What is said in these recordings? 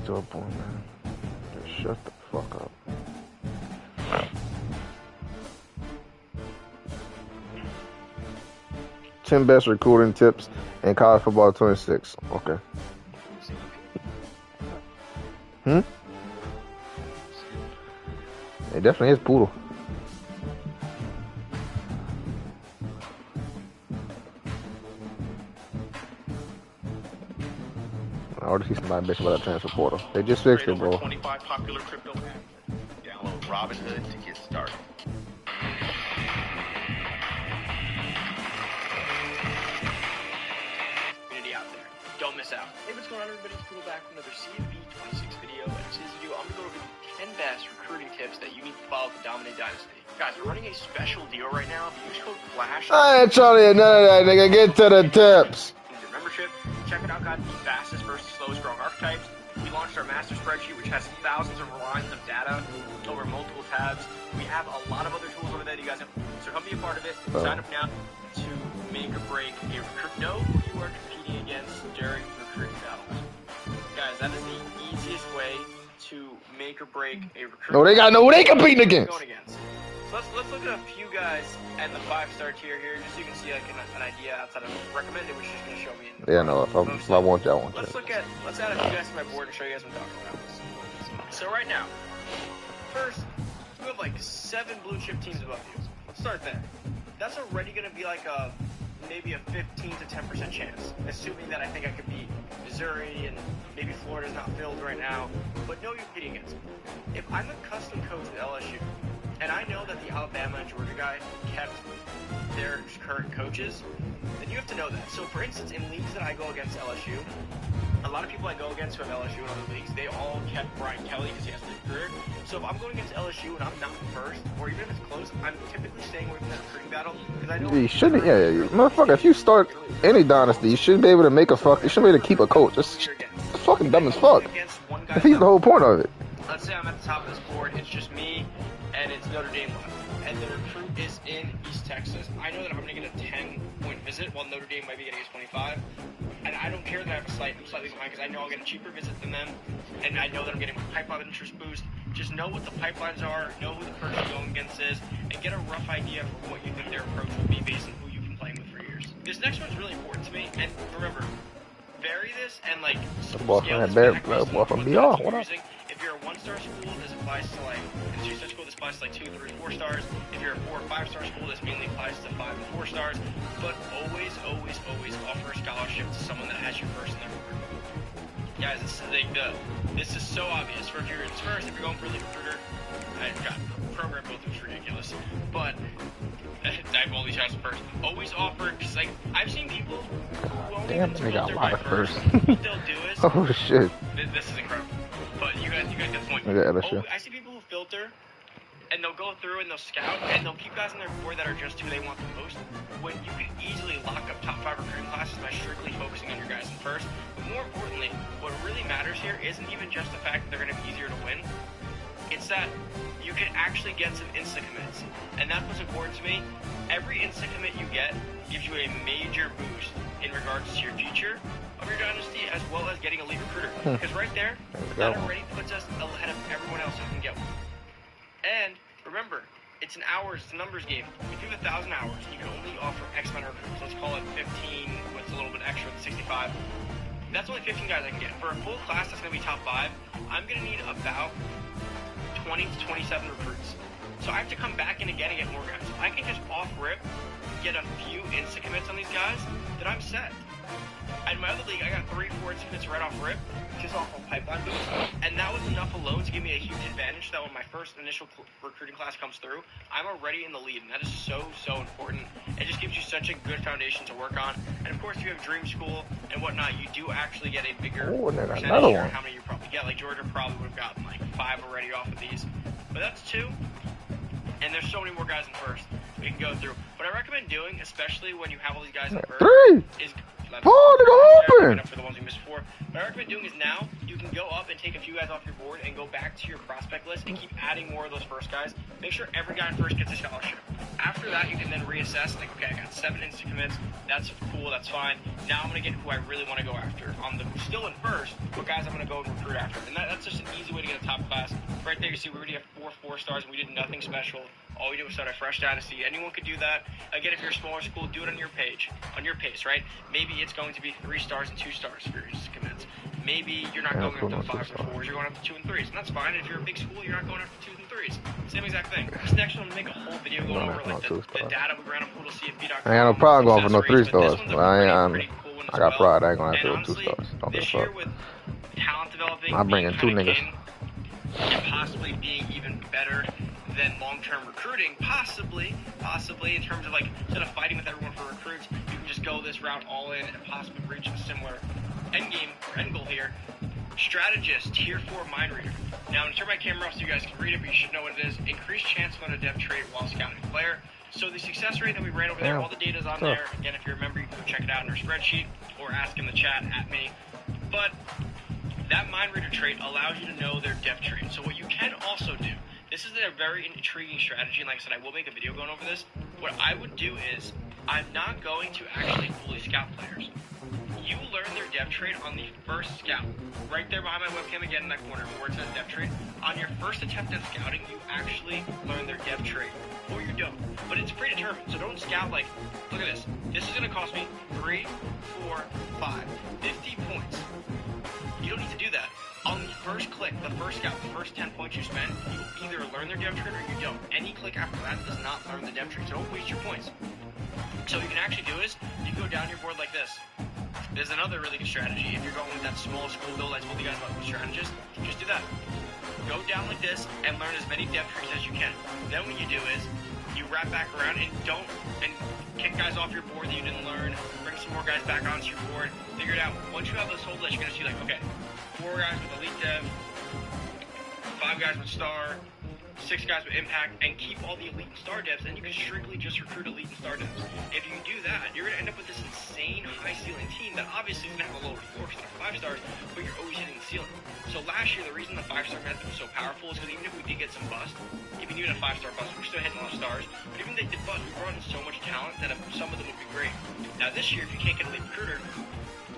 to a point, man. Just shut the fuck up. Ten best recruiting tips in college football 26. Okay. It definitely is Poodle. I already see somebody bitch about that transfer portal. They just fixed it, bro. 25 popular crypto apps. Download Robinhood to get started. Community out there, don't miss out. Hey, what's going on, everybody? It's Poodle back with another CFB26 video. And today's video, I'm going to go over the 10 best recruiting tips that you need to follow to dominate Dynasty. Guys, we're running a special deal right now. If you use code FLASH... I ain't trying to hear none of that, nigga. Get to the tips. Your membership. Check it out, guys. The fastest versus slowest growing archetypes. We launched our master spreadsheet, which has thousands of lines of data over multiple tabs. We have a lot of other tools over there that you guys have. So come be a part of it. Sign up now to make or break a recruit. Know who you are competing against during recruiting battles. Guys, that is the easiest way to make or break a recruit. No, they got no. Who they competing against? So let's look at a few guys and the 5-star tier here, just so you can see like an idea outside of recommended, which is just gonna show me. Yeah, no. If I want that one. Let's add a few guys to my board and show you guys what I'm talking about. So right now, first, you have like 7 blue chip teams above you. Let's start there. That's already gonna be like maybe a 15 to 10% chance, assuming that I think I could beat Missouri and maybe Florida's not filled right now, but know you're competing against. If I'm a custom coach at LSU, and I know that the Alabama and Georgia guy kept their current coaches, then you have to know that. So, for instance, in leagues that I go against LSU, a lot of people I go against who have LSU in other leagues, they all kept Brian Kelly because he has a career. So if I'm going against LSU and I'm not first, or even if it's close, I'm typically staying away from that recruiting battle because I know you shouldn't. Yeah, motherfucker. If you start any dynasty, you shouldn't be able to make a fuck. You shouldn't be able to keep a coach. That's fucking dumb as fuck. Defeats the whole point of it. Let's say I'm at the top of this board. It's just me, and it's Notre Dame left, and the recruit is in East Texas. I know that I'm going to get a 10-point visit, while Notre Dame might be getting a 25. And I don't care that I'm slightly behind because I know I'll get a cheaper visit than them, and I know that I'm getting a pipeline interest boost. Just know what the pipelines are, know who the person you're going against is, and get a rough idea for what you think their approach will be based on who you've been playing with for years. This next one's really important to me, and remember, vary this and like scale this back based on what you're using. If you're a 1-star school, this applies to like a 2-star school, this applies to like 2, 3, 4 stars. If you're a 4 or 5-star school, this mainly applies to 5 and 4 stars. But always offer a scholarship to someone that has you first in their recruit. Guys, this is so obvious. For if you're going for a lead recruiter, God, program built is ridiculous. But I have all these guys first. Always offer, because like I've seen people who won't even filter by first. What they'll do is oh shit. This is incredible. But you guys get the point. I see people who filter, and they'll go through and they'll scout, and they'll keep guys on their board that are just who they want the most, when you can easily lock up top 5 recruiting classes by strictly focusing on your guys in first. But more importantly, what really matters here isn't even just the fact that they're going to be easier to win. It's that you can actually get some insta commits. And that's what's important to me. Every insta commit you get gives you a major boost in regards to your future of your dynasty, as well as getting a lead recruiter. Because right there, that already puts us ahead of everyone else who can get one. And remember, it's an hours, it's a numbers game. If you have 1,000 hours, you can only offer X amount of recruits. Let's call it 15 with a little bit extra with 65. That's only 15 guys I can get. For a full class that's going to be top 5, I'm going to need about 20 to 27 recruits. So I have to come back in again and get more guys. If I can just off rip, get a few insta commits on these guys, then I'm set. In my other league, I got 3, 4 insta commits right off rip, just off a pipeline boost, and that was enough alone to give me a huge advantage that when my first initial recruiting class comes through, I'm already in the lead, and that is so important. It just gives you such a good foundation to work on. And of course, if you have Dream School and whatnot, you do actually get a bigger percentage share of how many you probably get. Like Georgia probably would have gotten like 5 already off of these, but that's 2. And there's so many more guys in first we can go through. What I recommend doing, especially when you have all these guys in first, 3 is open for the ones we missed before. What I recommend doing is now you can go up and take a few guys off your board and go back to your prospect list and keep adding more of those first guys Make sure every guy in first gets a scholarship. After that, you can then reassess, like, okay, I got 7 instant commits. That's cool, that's fine. Now I'm going to get who I really want to go after. Still in first, what guys I'm going to go and recruit after. And that's just an easy way to get a top class. Right there, you see we already have 4 stars, and we did nothing special. All we did was start a fresh dynasty. Anyone could do that. Again, if you're a smaller school, do it on your page, on your pace, right? Maybe it's going to be 3 stars and 2 stars for your instant commits. Maybe you're not going up to 5s or 4s, you're going up to 2 and 3s, and that's fine. If you're a big school, you're not going after 2s and 3s. Same exact thing. This next one, I'm going to make a whole video going over like the data we ran on PoodleCFP.com. I ain't got no problem going for no 3 stars. But I got pride. I ain't gonna have to go 2 stars. Don't give a fuck. With talent developing, I'm bringing 2 niggas. And possibly being even better than long-term recruiting, possibly in terms of like instead of fighting with everyone for recruits, you can just go this route all in and possibly reach a similar end game or end goal here. Strategist, tier 4 mind reader. Now, I'm gonna turn my camera off so you guys can read it, but you should know what it is. Increased chance on a depth trait while scouting a player. So the success rate that we ran over there, all the data is on there. Again, if you remember, you can go check it out in our spreadsheet or ask in the chat at me. But that mind reader trait allows you to know their depth trait. So what you can also do, this is a very intriguing strategy, and like I said, I will make a video going over this. What I would do is, I'm not going to actually fully scout players. You learn their depth trait on the first scout. Right there behind my webcam again in that corner where it says depth trait. On your first attempt at scouting, you actually learn their depth trait. Or you don't. But it's predetermined, so don't scout like, look at this. This is going to cost me 3, 4, 5, 50 points. You don't need to do that. On the first click, the first scout, the first 10 points you spend, you either learn their depth trait or you don't. Any click after that does not learn the depth trait, so don't waste your points. So what you can actually do is, you can go down your board like this. There's another really good strategy. If you're going with that small school build I told you guys about with strategist, just do that. Go down like this and learn as many depth trees as you can. Then what you do is, you wrap back around and kick guys off your board that you didn't learn, bring some more guys back onto your board, figure it out. Once you have this whole list, you're going to see like, okay, 4 guys with elite dev, 5 guys with star, 6 guys with impact, and keep all the elite and star devs, and you can strictly just recruit elite and star devs. If you do that, you're going to end up with this insane high ceiling team that obviously is going to have a lower floor because they're 5 stars, but you're always hitting the ceiling. So last year, the reason the 5-star method was so powerful is because even if we did get some bust, even a 5-star bust, we're still hitting all stars, but even if they did bust, we brought in so much talent that some of them would be great. Now this year, if you can't get an elite recruiter,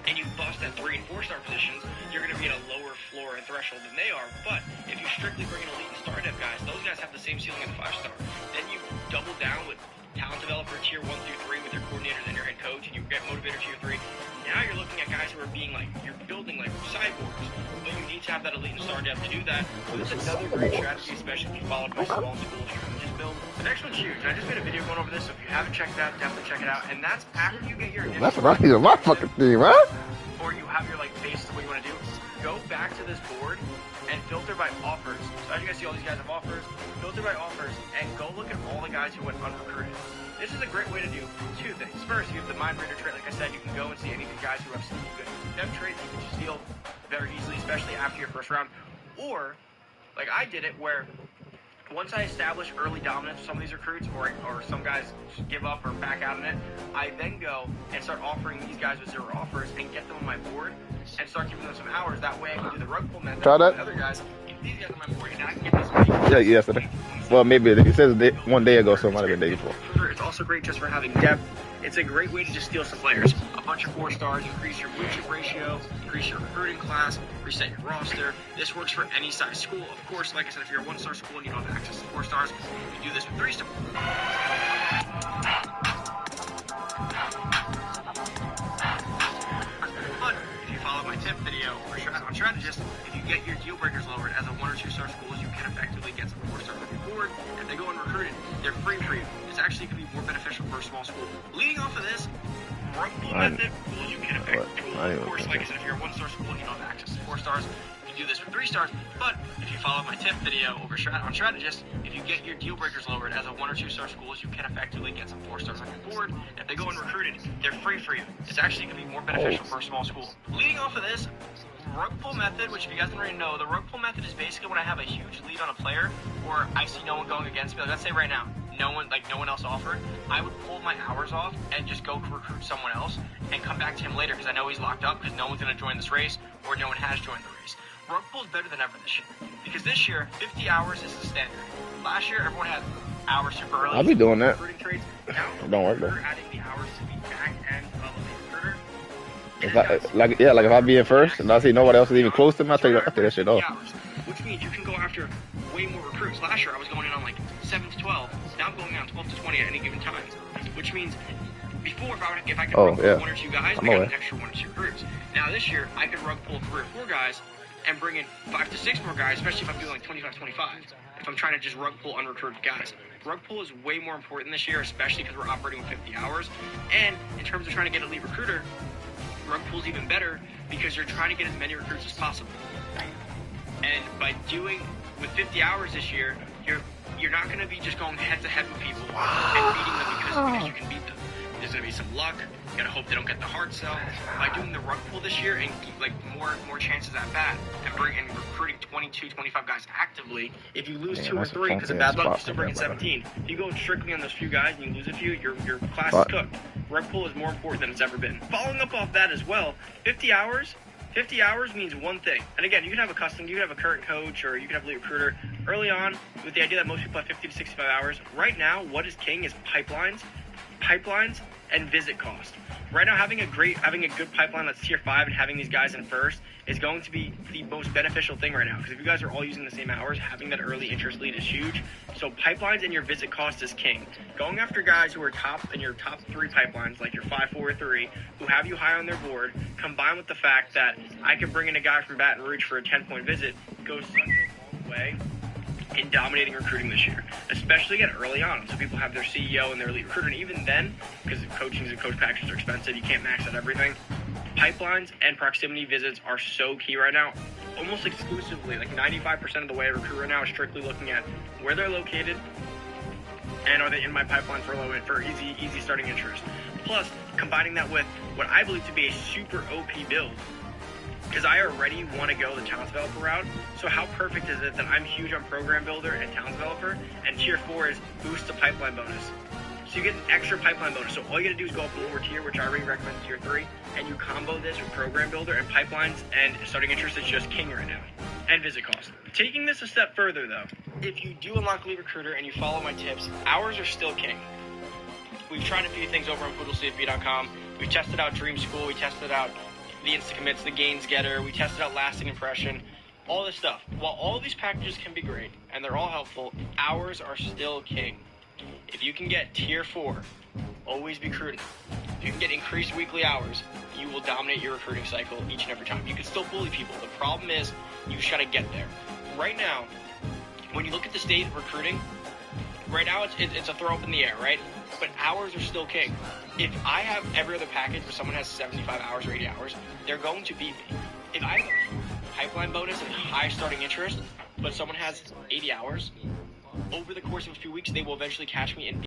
and you bust at 3 and 4-star positions, you're going to be at a lower floor and threshold than they are. But if you strictly bring in elite and star dev guys, those guys have the same ceiling as a 5-star. Then you double down with talent developer tier 1 through 3 with your coordinators and your head coach, and you get motivator tier 3. Now you're looking at guys who are being like, you're building like cyborgs, but you need to have that elite and star dev to do that. So this is another great strategy, especially if you follow my small school strategist build. The next one's huge. I just made a video going over this, so if you haven't checked it out, definitely check it out. And that's after you get your initial. That's right on my fucking team, huh? Or you have your like base of what you want to do. Go back to this board and filter by offers. So as you guys see, all these guys have offers. Filter by offers and go look at all the guys who went unrecruited. This is a great way to do 2 things. First, you have the mind reader trait. Like I said, you can go and see any of the guys who have some good depth traits. You can just steal very easily, especially after your first round. Or, like I did it, where once I establish early dominance with some of these recruits, or some guys give up or back out on it, I then go and start offering these guys with 0 offers and get them on my board and start giving them some hours. That way I can do the rug pull method. Try that. With other guys, get these guys on my board, and I can get this money. Yeah, yesterday. Well, maybe it says 1 day ago, so it might have been day before. It's also great just for having depth. It's a great way to just steal some players. A bunch of 4 stars, increase your blue chip ratio, increase your recruiting class, reset your roster. This works for any size school. Of course, like I said, if you're a 1-star school and you don't have access to 4 stars, you can do this with 3 stars. But if you follow my tip video on strategist, if you get your deal breakers lowered as a 1 or 2-star schools, you can effectively get some 4 stars on your board. If they go unrecruited, they're free for you. This actually could be more beneficial for a small school. Leading off of this, rug pull method, schools you can effectively, of course, like I said, if you're a 1-star school and you don't have access to 4 stars, you can do this with 3 stars. But if you follow my tip video over on strategist, if you get your deal breakers lowered as a 1 or 2-star schools, you can effectively get some 4 stars on your board. If they go unrecruited, they're free for you. This actually can be more beneficial for a small school. Leading off of this, rug pull method, which if you guys don't already know, the rug pull method is basically when I have a huge lead on a player, or I see no one going against me. Like, let's say right now, no one else offered, I would pull my hours off and just go recruit someone else and come back to him later because I know he's locked up because no one's going to join this race or no one has joined the race. rug pull is better than ever this year. Because this year, 50 hours is the standard. Last year, everyone had hours super early. I'll be doing that. Trades. Now, don't work though. We're adding the hours to the back end of the recruiter. If I be in first and I see nobody else is even close to me, I take that shit off. Which means you can go after way more recruits. Last year, I was going in on like 7 to 12. Now I'm going in on 12 to 20 at any given time. Which means before, if I could rug pull 1 or 2 guys, I got an extra 1 or 2 recruits. Now this year, I could rug pull 3 or 4 guys and bring in 5 to 6 more guys, especially if I'm doing like 25-25. If I'm trying to just rug pull unrecruited guys. Rug pull is way more important this year, especially because we're operating with 50 hours. And in terms of trying to get a lead recruiter, rug pull is even better because you're trying to get as many recruits as possible. And by doing with 50 hours this year, you're not going to be just going head to head with people and beating them because you can beat them. There's going to be some luck. You gotta hope they don't get the hard sell. By doing the rug pull this year and like more chances at bat and recruiting 22, 25 guys actively, if you lose 2 or 3 because of bad luck, you still bring in 17. If you go strictly on those few guys and you lose a few, your class is cooked. Rug pull is more important than it's ever been. Following up off that as well, 50 hours means one thing. And again, you can have you can have a current coach or you can have a lead recruiter. Early on, with the idea that most people have 50 to 65 hours, right now, what is king is pipelines, and visit cost. Right now, having a good pipeline that's tier 5 and having these guys in first is going to be the most beneficial thing right now. Because if you guys are all using the same hours, having that early interest lead is huge. So pipelines and your visit cost is king. Going after guys who are in your top 3 pipelines, like your 5, 4, 3, who have you high on their board, combined with the fact that I can bring in a guy from Baton Rouge for a 10-point visit, goes such a long way in dominating recruiting this year, especially again early on. So people have their CEO and their elite recruiter, and even then, because coachings and coach packages are expensive, you can't max out everything. Pipelines and proximity visits are so key right now. Almost exclusively, like 95% of the way I recruit right now is strictly looking at where they're located and are they in my pipeline for easy starting interest. Plus, combining that with what I believe to be a super OP build. Because I already want to go the talent developer route. So how perfect is it that I'm huge on program builder and talent developer, and tier 4 is boost the pipeline bonus. So you get an extra pipeline bonus. So all you got to do is go up one more tier, which I already recommend tier 3, and you combo this with program builder and pipelines, and starting interest is just king right now. And visit cost. Taking this a step further though, if you do unlock lead recruiter and you follow my tips, hours are still king. We've tried a few things over on poodlecfb.com. We tested out Dream School. We tested out the Insta Commits, the Gains Getter. We tested out Lasting Impression, all this stuff. While all these packages can be great and they're all helpful, hours are still king. If you can get tier 4, always be prudent. If you can get increased weekly hours, you will dominate your recruiting cycle each and every time. You can still bully people. The problem is you just got to get there. Right now, when you look at the state of recruiting, right now it's a throw up in the air, right? But hours are still king. If I have every other package where someone has 75 hours or 80 hours, they're going to beat me. If I have a pipeline bonus and high starting interest, but someone has 80 hours, over the course of a few weeks, they will eventually catch me and